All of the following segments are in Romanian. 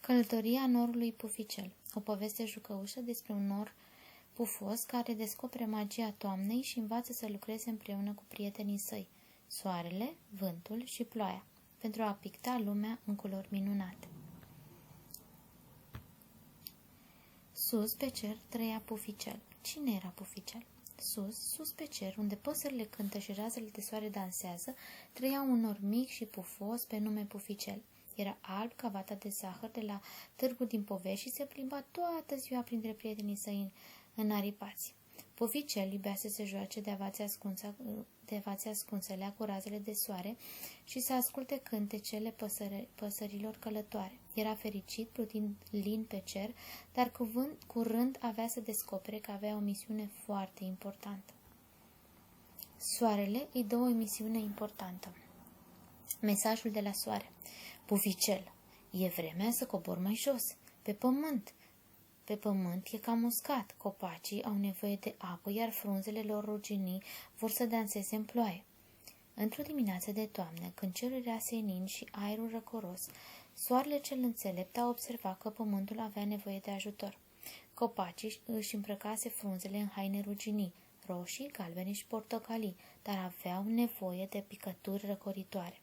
Călătoria norului Puficel. O poveste jucăușă despre un nor pufos care descoperă magia toamnei și învață să lucreze împreună cu prietenii săi, soarele, vântul și ploaia, pentru a picta lumea în culori minunate. Sus pe cer trăia Puficel. Cine era Puficel? Sus pe cer, unde păsările cântă și razele de soare dansează, trăia un nor mic și pufos pe nume Puficel. Era alb ca vata de zahăr de la târgul din Povești și se plimba toată ziua printre prietenii săi înaripați. Puficel iubea să se joace de avații ascunsele cu razele de soare și să asculte cântecele păsărilor călătoare. Era fericit, plutind lin pe cer, dar curând avea să descopere că avea o misiune foarte importantă. Soarele îi dă o misiune importantă. Mesajul de la soare. Puficel, e vremea să cobor mai jos, pe pământ. Pe pământ e cam uscat, copacii au nevoie de apă, iar frunzele lor ruginii vor să danseze în ploaie. Într-o dimineață de toamnă, când cerul era senin și aerul răcoros, soarele cel înțelept a observat că pământul avea nevoie de ajutor. Copacii își îmbrăcase frunzele în haine ruginii, roșii, galbene și portocalii, dar aveau nevoie de picături răcoritoare.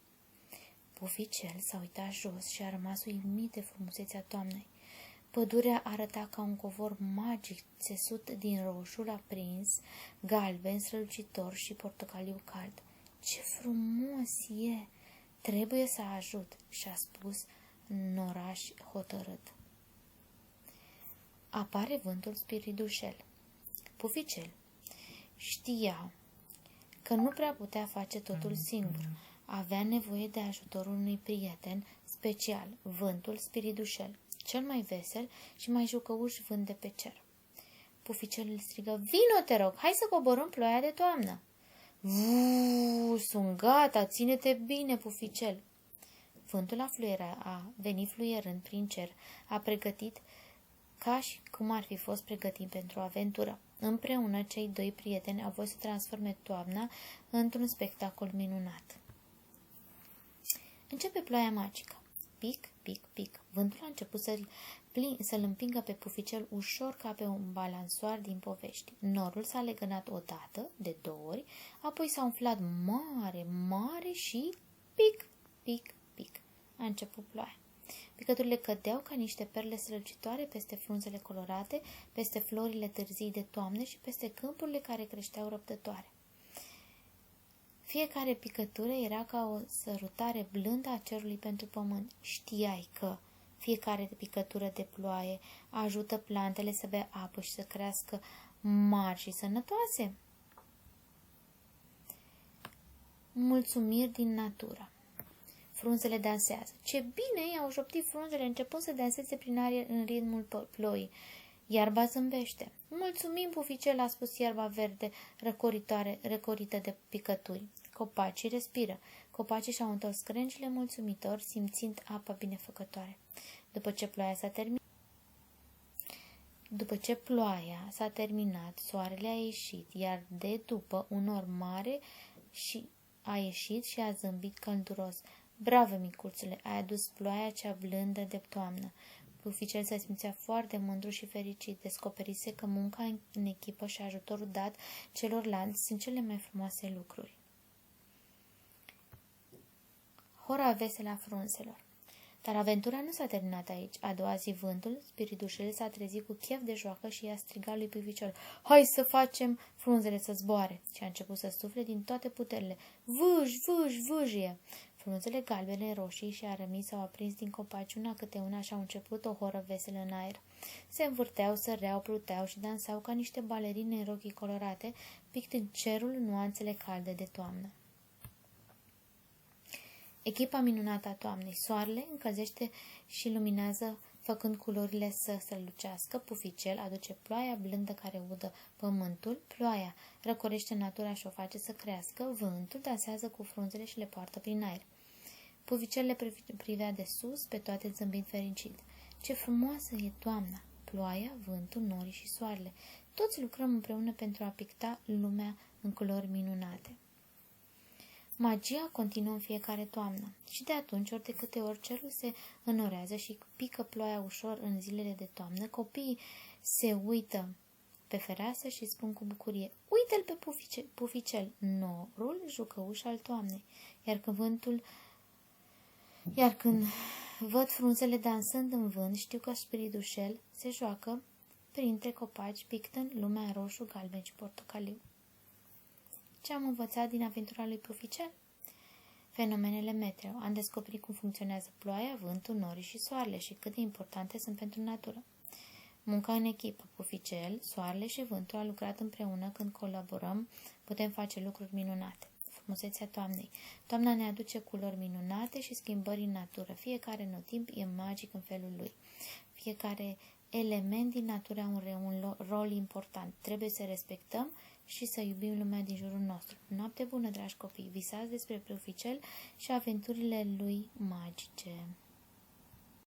Puficel s-a uitat jos și a rămas uimit de frumusețea toamnei. Pădurea arăta ca un covor magic țesut din roșu aprins, galben, strălucitor și portocaliu cald. Ce frumos e! Trebuie să ajut, și-a spus Noraș hotărât. Apare vântul spiridușel. Puficel știa că nu prea putea face totul singur. Avea nevoie de ajutorul unui prieten special, vântul spiridușel, cel mai vesel și mai jucăuș vânt de pe cer. Puficel îl strigă, vino, te rog, hai să coborâm ploaia de toamnă. Sunt gata, ține-te bine, Puficel. Vântul a venit fluierând prin cer, a pregătit ca și cum ar fi fost pregătit pentru o aventură. Împreună, cei doi prieteni au voit să transforme toamna într-un spectacol minunat. Începe ploaia magică. Pic, pic, pic. Vântul a început să-l împingă pe Puficel ușor ca pe un balansoar din Povești. Norul s-a legănat odată, de două ori, apoi s-a umflat mare, mare și pic, pic, pic. A început ploaia. Picăturile cădeau ca niște perle strălucitoare peste frunzele colorate, peste florile târzii de toamnă și peste câmpurile care creșteau răbdătoare. Fiecare picătură era ca o sărutare blândă a cerului pentru pământ. Știai că fiecare picătură de ploaie ajută plantele să bea apă și să crească mari și sănătoase? Mulțumiri din natură. Frunzele dansează. Ce bine i-au șoptit frunzele începând să danseze prin aer în ritmul ploii. Iarba zâmbește. Mulțumim, Puficel, a spus iarba verde răcorită de picături. Copacii respiră. Copacii și-au întors crengile mulțumitor, simțind apa binefăcătoare. După ce ploaia s-a terminat, soarele a ieșit, iar de după un nor mare a ieșit și a zâmbit călduros. Bravo, micuțule, ai adus ploaia cea blândă de toamnă. Puficel se simțea foarte mândru și fericit. Descoperise că munca în echipă și ajutorul dat celorlalți sunt cele mai frumoase lucruri. Hora veselă a frunzelor. Dar aventura nu s-a terminat aici. A doua zi, vântul spiridușel s-a trezit cu chef de joacă și i-a strigat lui Puficel, hai să facem frunzele să zboare! Și a început să sufle din toate puterile. Vâj, vâj, vâjie! Frunzele galbene, roșii și arămii s-au aprins din copaci una câte una și au început o horă veselă în aer. Se învârteau, săreau, pluteau și dansau ca niște balerine în rochii colorate, pictând cerul în nuanțele calde de toamnă. Echipa minunată a toamnei. Soarele încălzește și luminează, făcând culorile să strălucească. Puficel aduce ploaia blândă care udă pământul. Ploaia răcorește natura și o face să crească. Vântul dansează cu frunzele și le poartă prin aer. Puficel le privea de sus, pe toate zâmbind fericit. Ce frumoasă e toamna! Ploaia, vântul, norii și soarele. Toți lucrăm împreună pentru a picta lumea în culori minunate. Magia continuă în fiecare toamnă și de atunci, ori de câte ori cerul se înorează și pică ploaia ușor în zilele de toamnă, copiii se uită pe fereastră și spun cu bucurie: "Uite-l pe Puficel, norul jucăuș al toamnei." Iar când văd frunzele dansând în vânt, știu că spiridușel se joacă printre copaci, pictând lumea în roșu, galben și portocaliu. Ce am învățat din aventura lui Puficel? Fenomenele meteo. Am descoperit cum funcționează ploaia, vântul, norii și soarele și cât de importante sunt pentru natură. Munca în echipă. Puficel, soarele și vântul au lucrat împreună. Când colaborăm, putem face lucruri minunate. Frumusețea toamnei. Toamna ne aduce culori minunate și schimbări în natură. Fiecare anotimp e magic în felul lui. Fiecare element din natură are un rol important. Trebuie să respectăm și să iubim lumea din jurul nostru. Noapte bună, dragi copii! Visați despre Puficel și aventurile lui magice!